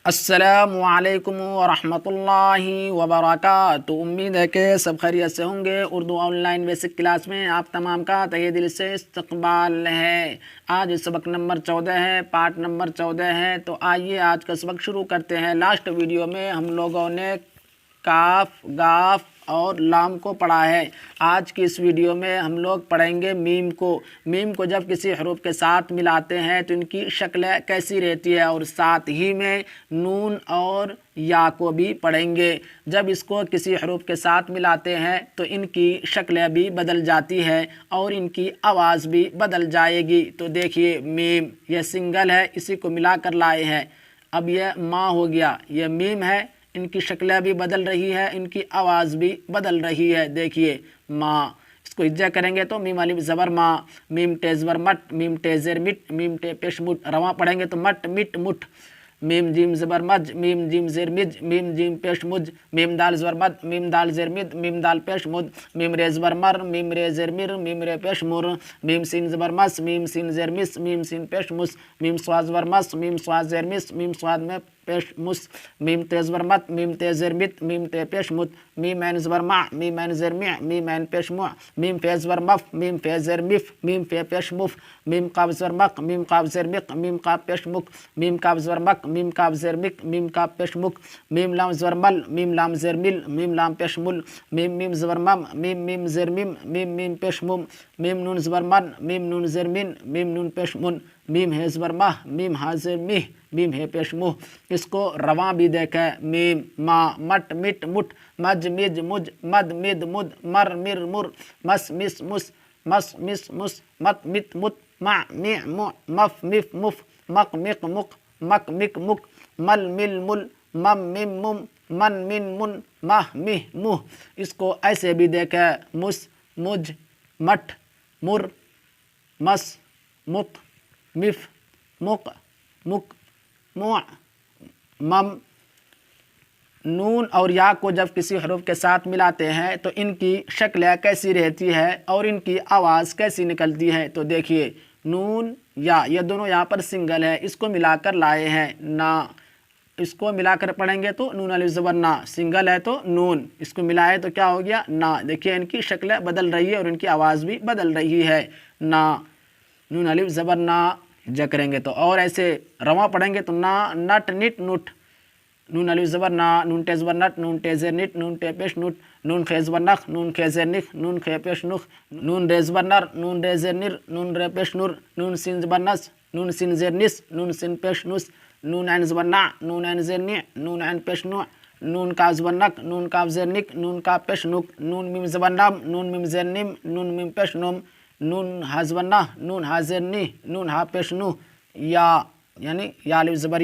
السلام علیکم ورحمۃ اللہ وبرکاتہ۔ امید ہے کہ سب خیریت سے ہوں گے۔ Urdu on line basic class میں آپ تمام کا تہہ دل سے استقبال ہے۔ آج سبق نمبر 14 ہے، پارٹ نمبر 14 ہے۔ تو آئیے آج کا سبق شروع کرتے ہیں۔ لاسٹ ویڈیو میں ہم لوگوں نے کاف، گاف اور لام کو پڑھا ہے۔ آج کی اس ویڈیو میں ہم لوگ پڑھیں گے میم کو۔ میم کو جب کسی حروف کے ساتھ ملاتے ہیں تو ان کی شکل کیسی رہتی ہے، اور ساتھ ہی میں نون اور یا کو بھی پڑھیں گے۔ جب اس کو کسی حروف کے ساتھ ملاتے ہیں تو ان کی شکل بھی بدل جاتی ہے اور ان کی آواز بھی بدل جائے گی۔ تو دیکھیے میم، یہ سنگل ہے، اسی کو ملا کر لائے ہیں۔ اب یہ ماں ہو گیا، یہ میم ہے، ان کی شکلیں بھی بدل رہی ہے، ان کی آواز بھی بدل رہی ہے۔ دیکھیے ماں، اس کو اجزا کریں گے تو میم الف زبر ماں، میم ٹے زبر مٹ، میم ٹے زیر مٹ، میم ٹے پیش مٹ۔ رواں پڑھیں گے تو مٹ مٹ مٹ، میم جیم زبر مج، میم جیم زیر مج، میم جیم پیش مج، میم دال زبر مد، میم دال زیر مد، میم دال پیش مد، میم رے زبر مر، میم رے زیر مر، میم رے پیش مر، میم سین زبر مس، میم سین زیر مس، میم سین پیش مس، میم سواد زبر مس، میم سواد زیر مس، میم سواد میں پیش مس، میم تے زبر مت، میم تے زیر مت، میم تے پیش مت، میم عین زبر مع، میم عین زیر مع، میم عین پیش مع، میم فے زبر مف، میم فے زیر مف، میم فے پیش مف، میم قاف زبر مق، میم قاف زیر مق، میم قاف پیش مک، میم قاف زبر مق، میم قاف زیر مک، میم قاف پیش مک، میم لام زبر مل، میم لام زیر مل، میم لام پیش مل، میم میم زبر مم، میم میم زیر مم، میم میم پیش مم، میم نون زبر من، میم نون زیر من، میم نون پیش من، میم ہے زبر مہ، میم ہا زیر مہ، میم ہے پیش مہ۔ اس کو رواں بھی دیکھیں، میم ماں، مٹ مٹ مٹ، مج مج مج، مد مد مد، مر مر مر، مس مس مس، مس مس مس، مت مت مت، مع مع مع، مف مف مف، مق مق مق، مک مک مک، مل مل مل، مم مم مم، من من من، مہ مہ مہ۔ اس کو ایسے بھی دیکھیں، مس مج، مٹ مر، مس مت، مف مق، مک موع، مم۔ نون اور یا کو جب کسی حروف کے ساتھ ملاتے ہیں تو ان کی شکل کیسی رہتی ہے اور ان کی آواز کیسی نکلتی ہے۔ تو دیکھیے نون یا، یہ دونوں یہاں پر سنگل ہے، اس کو ملا کر لائے ہیں نا، اس کو ملا کر پڑھیں گے تو نون الف زبر نا، سنگل ہے تو نون، اس کو ملائے تو کیا ہو گیا نا۔ دیکھیے ان کی شکل بدل رہی ہے اور ان کی آواز بھی بدل رہی ہے نا، نون الف زبر نا جا کریں گے تو۔ اور ایسے رواں پڑھیں گے تو نا نٹ نٹ نٹ، نون الف زبر نا، نون ٹے زبر نٹ، نون ٹے زیر نٹ، نون ٹے پیش نٹ، نون خے زبر نخ، نون خے زیر نخ، نون خے پیش نخ، نون رے زبر نر، نون رے زیر نر، نون رے پیش نر، نون سین زبر نس، نون سین زیر نس، نون سین پیش نس، نون عین زبر نع، نون عین زیر نع، نون عین پیش نوع، نون کاف زبر نک، نون کاف زیر نک، نون کاف پیش نک، نون میم زبر نم، نون میم زیر نم، نون میم پیش نم، نون ہا زبر نہ، نون ہا زیر نہ، نون ہا پیش نو۔ یا یعنی یا الف زبر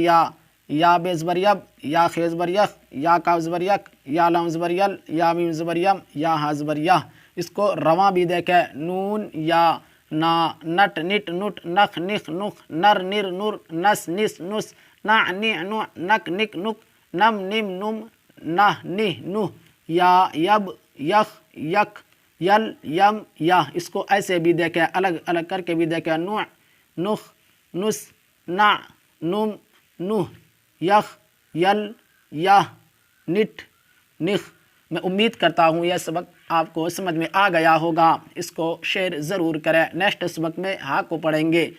یا بے زبر یب، یا خے زبر یخ، یا کاف زبر یک، یا لام زبر یل، یا میم زبر یم، یا ہا زبر یہ۔ اس کو رواں بھی دیکھیں، نون یا نا، نٹ نٹ نٹ، نخ نخ نخ، نر نر نر، نس نس نس، نع نع نع، نک نک نک، نم نم نم، نہ نہ نہ، یا یب یخ یک، یل یم یا۔ اس کو ایسے بھی دیکھیں، الگ الگ کر کے بھی دیکھیں، نوع نخ، نس، نع نم نہ، یخ یل یا، نٹ نخ۔ میں امید کرتا ہوں یہ سبق آپ کو سمجھ میں آ گیا ہوگا۔ اس کو شیئر ضرور کریں۔ نیکسٹ سبق میں ہا کو پڑھیں گے۔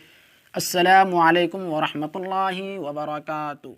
السلام علیکم ورحمۃ اللہ وبرکاتہ۔